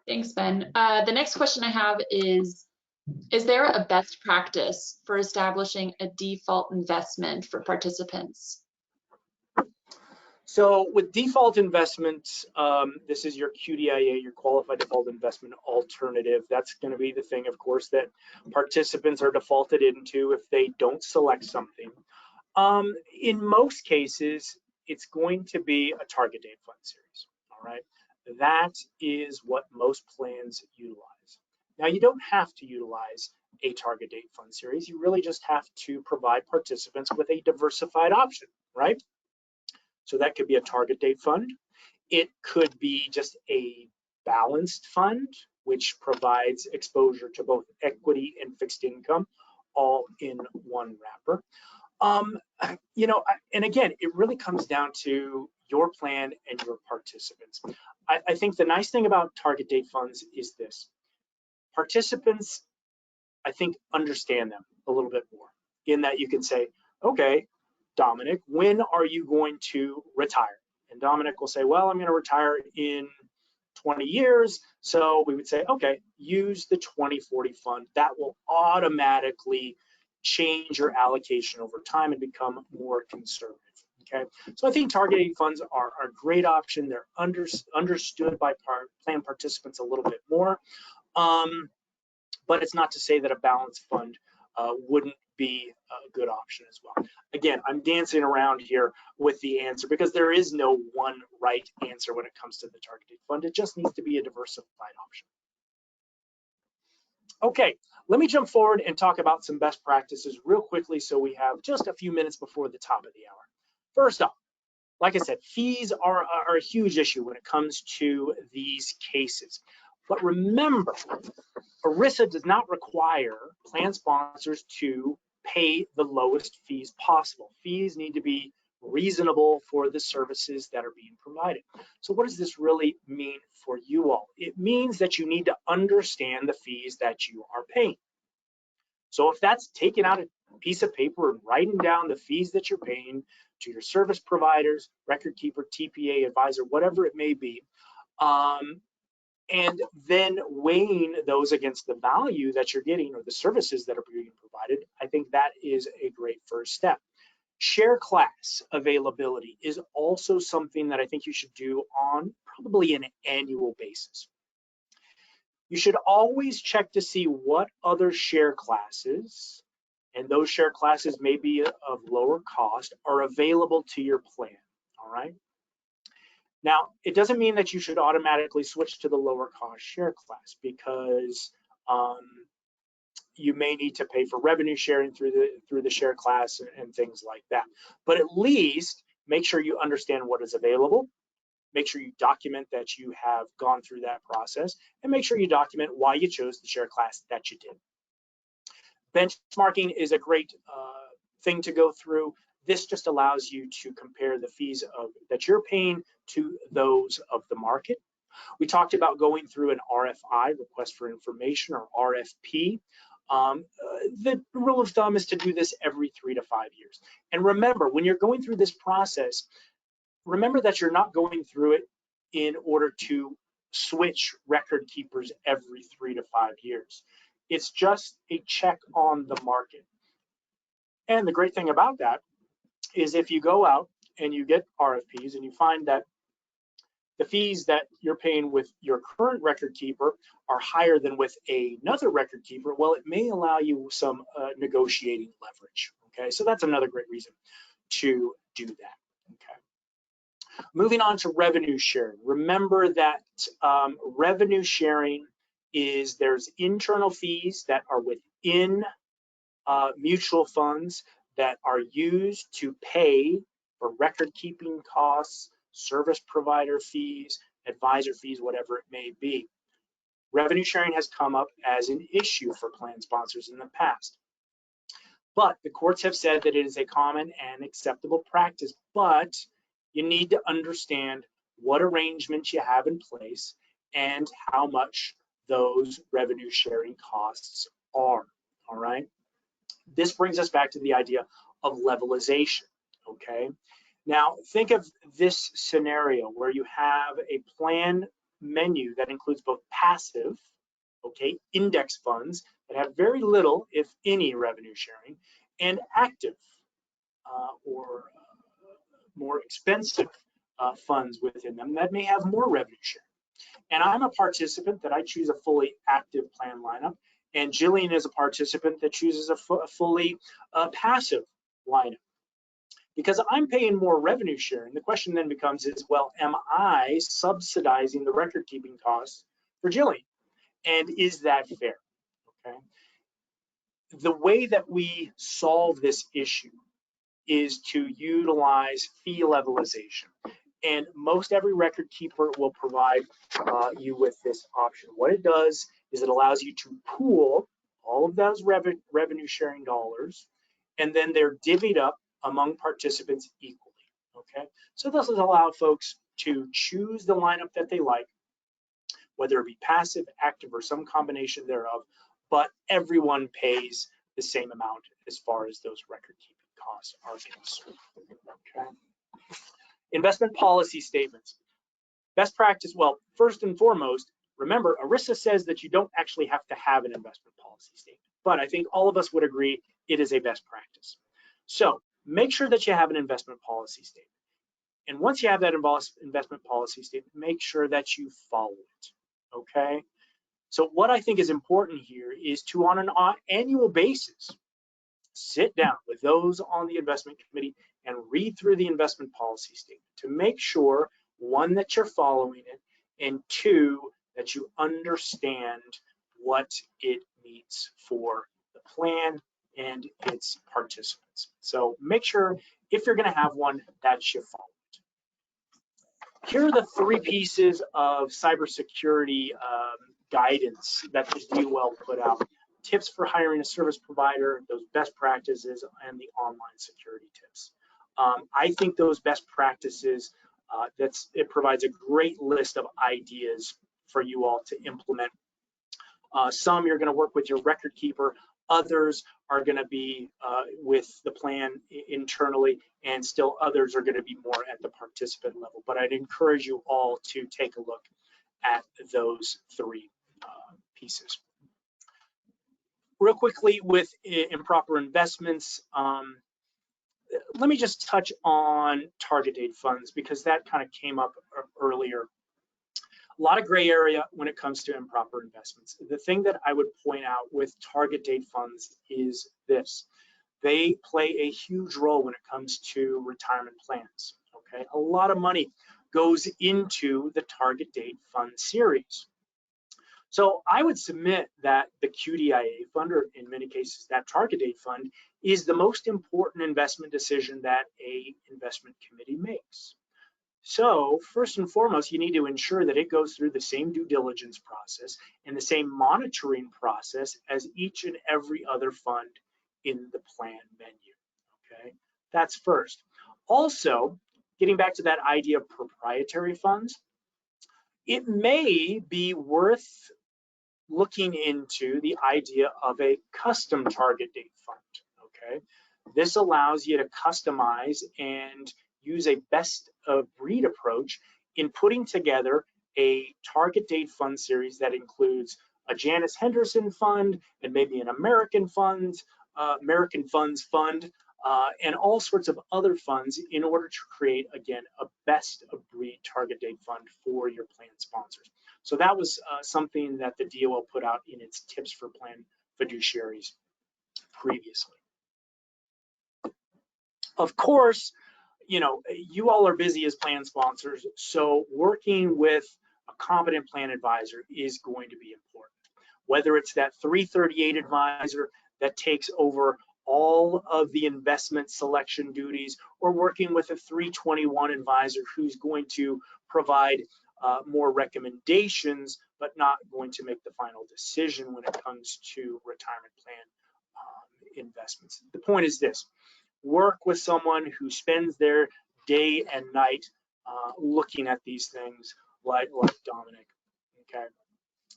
Thanks, Ben. The next question I have is there a best practice for establishing a default investment for participants? So with default investments, this is your QDIA, your qualified default investment alternative. That's going to be the thing, of course, that participants are defaulted into if they don't select something. In most cases, it's going to be a target date fund series, all right? That is what most plans utilize. Now, you don't have to utilize a target date fund series. You really just have to provide participants with a diversified option, right? So that could be a target date fund. It could be just a balanced fund, which provides exposure to both equity and fixed income all in one wrapper. You know, and again, it really comes down to your plan and your participants. I think the nice thing about target date funds is this. Participants, I think, understand them a little bit more in that you can say, okay, Dominic, when are you going to retire? And Dominic will say, well, I'm going to retire in 20 years. So we would say, okay, use the 2040 fund. That will automatically change your allocation over time and become more conservative. Okay, so I think target date funds are a great option. They're understood by plan participants a little bit more. But it's not to say that a balanced fund wouldn't be a good option as well. Again, I'm dancing around here with the answer because there is no one right answer when it comes to the target date fund. It just needs to be a diversified option. Okay, let me jump forward and talk about some best practices real quickly so we have just a few minutes before the top of the hour. First off, like I said, fees are a huge issue when it comes to these cases. But remember, ERISA does not require plan sponsors to pay the lowest fees possible. Fees need to be reasonable for the services that are being provided. So what does this really mean for you all? It means that you need to understand the fees that you are paying. So if that's taking out a piece of paper and writing down the fees that you're paying to your service providers, record keeper, TPA, advisor, whatever it may be, and then weighing those against the value that you're getting or the services that are being provided, I think that is a great first step. Share class availability is also something that I think you should do on probably an annual basis. You should always check to see what other share classes, and those share classes may be of lower cost, are available to your plan, all right? Now, it doesn't mean that you should automatically switch to the lower cost share class because you may need to pay for revenue sharing through the share class and things like that. But at least make sure you understand what is available. Make sure you document that you have gone through that process, and make sure you document why you chose the share class that you did. Benchmarking is a great thing to go through. This just allows you to compare the fees that you're paying to those of the market. We talked about going through an RFI, request for information, or RFP. The rule of thumb is to do this every 3 to 5 years. And remember, when you're going through this process, remember that you're not going through it in order to switch record keepers every 3 to 5 years. It's just a check on the market. And the great thing about that is if you go out and you get RFPs and you find that the fees that you're paying with your current record keeper are higher than with another record keeper, well, it may allow you some negotiating leverage. Okay, so that's another great reason to do that. Okay. Moving on to revenue sharing. Remember that revenue sharing is there's internal fees that are within mutual funds that are used to pay for record keeping costs, service provider fees, advisor fees, whatever it may be. Revenue sharing has come up as an issue for plan sponsors in the past. But the courts have said that it is a common and acceptable practice, but you need to understand what arrangements you have in place and how much those revenue sharing costs are, all right? This brings us back to the idea of levelization, okay? Now, think of this scenario where you have a plan menu that includes both passive, okay, index funds that have very little, if any, revenue sharing, and active or more expensive funds within them that may have more revenue sharing. And I'm a participant that I choose a fully active plan lineup, and Jillian is a participant that chooses a fully passive lineup. Because I'm paying more revenue sharing, the question then becomes is, well, am I subsidizing the record keeping costs for Jillian? And is that fair? Okay. The way that we solve this issue is to utilize fee levelization. And most every record keeper will provide you with this option. What it does is it allows you to pool all of those revenue sharing dollars, and then they're divvied up among participants equally, okay? So this will allow folks to choose the lineup that they like, whether it be passive, active, or some combination thereof, but everyone pays the same amount as far as those record keeping costs are concerned, okay? Investment policy statements. Best practice, well, first and foremost, remember, ERISA says that you don't actually have to have an investment policy statement, but I think all of us would agree it is a best practice. So make sure that you have an investment policy statement. And once you have that investment policy statement, make sure that you follow it, okay? So what I think is important here is to, on an annual basis, sit down with those on the investment committee and read through the investment policy statement to make sure, one, that you're following it, and two, that you understand what it means for the plan and its participants. So make sure, if you're going to have one, that you follow it. Here are the 3 pieces of cybersecurity guidance that the DOL put out. Tips for hiring a service provider, those best practices, and the online security tips. I think those best practices, it provides a great list of ideas for you all to implement. Some you're going to work with your record keeper, others are going to be with the plan internally, and still others are going to be more at the participant level. But I'd encourage you all to take a look at those 3 pieces. Real quickly with improper investments, let me just touch on target date funds because that kind of came up earlier. A lot of gray area when it comes to improper investments. The thing that I would point out with target date funds is this. They play a huge role when it comes to retirement plans, okay? A lot of money goes into the target date fund series. So I would submit that the QDIA fund, or in many cases that target date fund, is the most important investment decision that a investment committee makes. So first and foremost, you need to ensure that it goes through the same due diligence process and the same monitoring process as each and every other fund in the plan menu, okay? That's first. Also, getting back to that idea of proprietary funds, it may be worth looking into the idea of a custom target date fund, okay? This allows you to customize and use a best of breed approach in putting together a target date fund series that includes a Janus Henderson fund and maybe an American Funds fund and all sorts of other funds in order to create, again, a best of breed target date fund for your plan sponsors. So that was something that the DOL put out in its tips for plan fiduciaries previously. Of course, you know, you all are busy as plan sponsors, so working with a competent plan advisor is going to be important. Whether it's that 338 advisor that takes over all of the investment selection duties, or working with a 321 advisor who's going to provide more recommendations, but not going to make the final decision when it comes to retirement plan investments. The point is this: work with someone who spends their day and night looking at these things like Dominic, okay?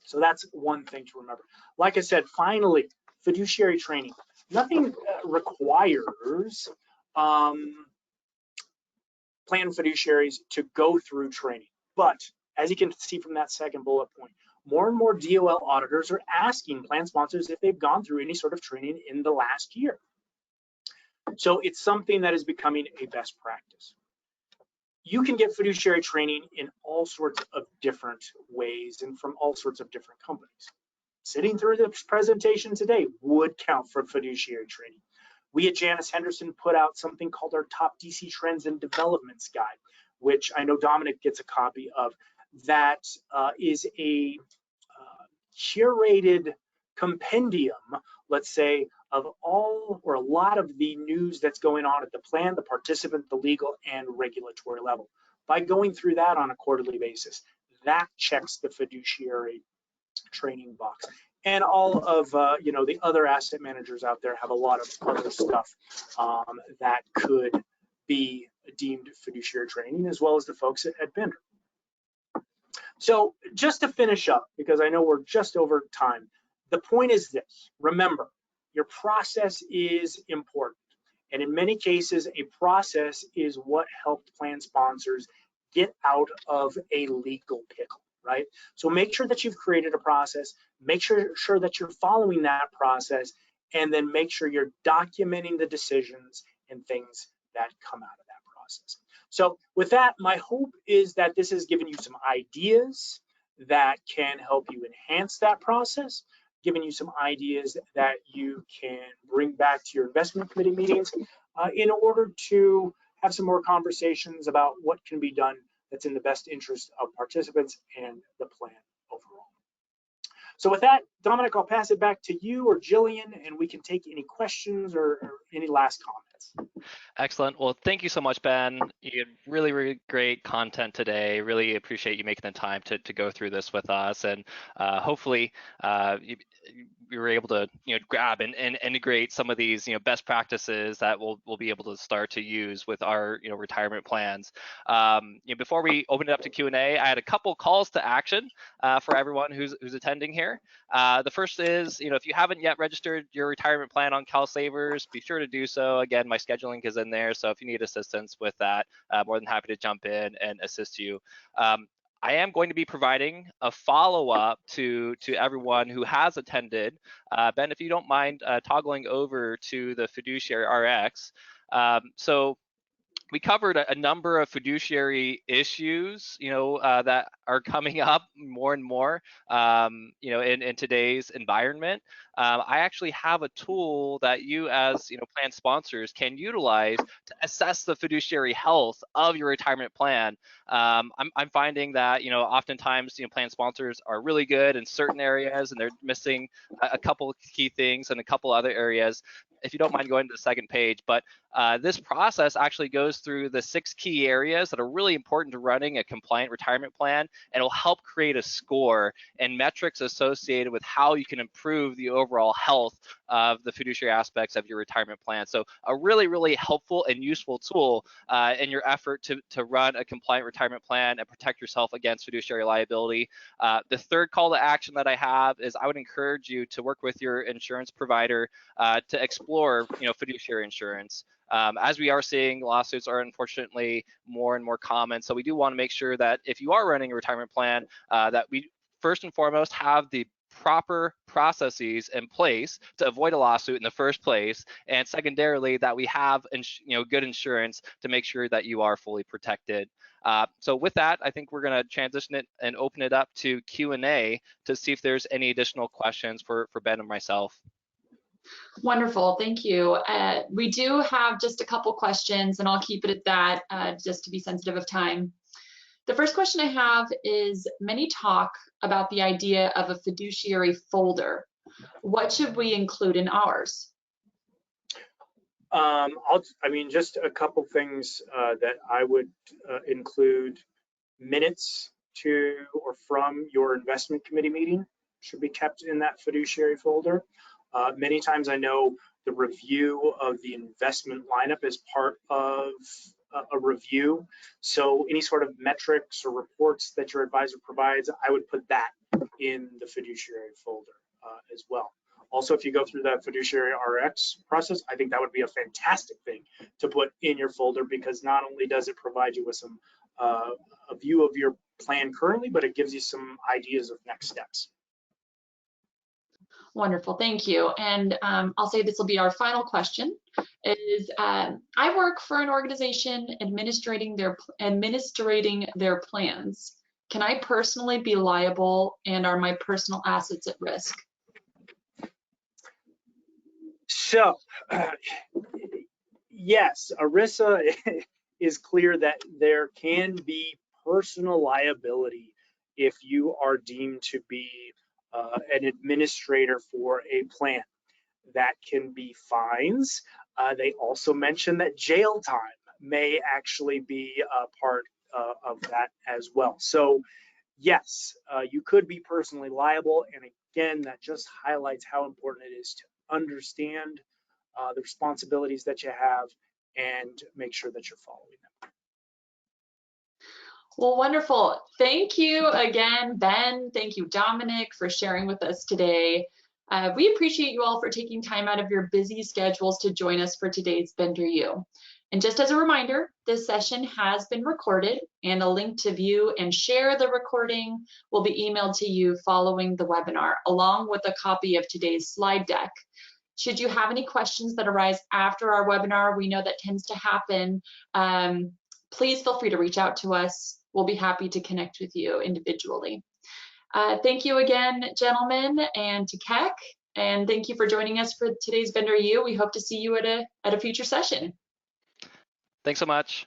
So that's one thing to remember. Like I said, finally, fiduciary training. Nothing requires plan fiduciaries to go through training. But as you can see from that second bullet point, more and more DOL auditors are asking plan sponsors if they've gone through any sort of training in the last year. So it's something that is becoming a best practice. You can get fiduciary training in all sorts of different ways and from all sorts of different companies. Sitting through this presentation today would count for fiduciary training. We at Janus Henderson put out something called our Top DC Trends and Developments Guide, which I know Dominic gets a copy of. That is a curated compendium, let's say, of all or a lot of the news that's going on at the plan, the participant, the legal, and regulatory level. By going through that on a quarterly basis, that checks the fiduciary training box. And all of you know, the other asset managers out there have a lot of other stuff that could be deemed fiduciary training, as well as the folks at Bender. So just to finish up, because I know we're just over time, the point is this: remember, your process is important. And in many cases, a process is what helped plan sponsors get out of a legal pickle, right? So make sure that you've created a process, make sure that you're following that process, and then make sure you're documenting the decisions and things that come out of that process. So with that, my hope is that this has given you some ideas that can help you enhance that process, giving you some ideas that you can bring back to your investment committee meetings in order to have some more conversations about what can be done that's in the best interest of participants and the plan overall. So with that, Dominic, I'll pass it back to you or Jillian, and we can take any questions or any last comments. Excellent. Well, thank you so much, Ben. You had really, really great content today. Really appreciate you making the time to go through this with us, and hopefully we were able to grab and integrate some of these best practices that we'll be able to start to use with our retirement plans. Before we open it up to Q&A, I had a couple calls to action for everyone who's attending here. The first is, if you haven't yet registered your retirement plan on CalSavers, be sure to do so. Again, my scheduling is in there, so if you need assistance with that, more than happy to jump in and assist you. I am going to be providing a follow-up to everyone who has attended. Ben, if you don't mind toggling over to the Fiduciary RX. So we covered a number of fiduciary issues, that are coming up more and more, in today's environment. I actually have a tool that you as plan sponsors can utilize to assess the fiduciary health of your retirement plan. I'm finding that oftentimes plan sponsors are really good in certain areas and they're missing a couple key things in a couple other areas. If you don't mind going to the second page, but this process actually goes through the 6 key areas that are really important to running a compliant retirement plan, and it'll help create a score and metrics associated with how you can improve the overall health of the fiduciary aspects of your retirement plan. So a really, really helpful and useful tool in your effort to run a compliant retirement plan and protect yourself against fiduciary liability. The third call to action that I have is I would encourage you to work with your insurance provider to explore fiduciary insurance. As we are seeing, lawsuits are unfortunately more and more common. So we do want to make sure that if you are running a retirement plan, that we first and foremost have the proper processes in place to avoid a lawsuit in the first place, and secondarily that we have good insurance to make sure that you are fully protected. So with that, I think we're going to transition it and open it up to Q&A to see if there's any additional questions for Ben and myself. Wonderful, thank you. We do have just a couple questions, and I'll keep it at that just to be sensitive of time. The first question I have is, many talk about the idea of a fiduciary folder. What should we include in ours? Just a couple things that I would include. Minutes to or from your investment committee meeting should be kept in that fiduciary folder. Many times I know the review of the investment lineup is part of a review. So any sort of metrics or reports that your advisor provides, I would put that in the fiduciary folder as well. Also, if you go through that fiduciary RX process, I think that would be a fantastic thing to put in your folder, because not only does it provide you with some a view of your plan currently, but it gives you some ideas of next steps. Wonderful, thank you. And I'll say this will be our final question. I work for an organization administrating their plans. Can I personally be liable, and are my personal assets at risk? So, yes, ERISA is clear that there can be personal liability if you are deemed to be an administrator for a plan. That can be fines. They also mention that jail time may actually be a part of that as well. So yes, you could be personally liable. And again, that just highlights how important it is to understand the responsibilities that you have and make sure that you're following them. Well, wonderful. Thank you again, Ben. Thank you, Dominic, for sharing with us today. We appreciate you all for taking time out of your busy schedules to join us for today's Bender U. And just as a reminder, this session has been recorded, and a link to view and share the recording will be emailed to you following the webinar, along with a copy of today's slide deck. Should you have any questions that arise after our webinar, we know that tends to happen, please feel free to reach out to us. We'll be happy to connect with you individually. Thank you again, gentlemen, and to Keck, and thank you for joining us for today's Bender U. We hope to see you at a future session. Thanks so much.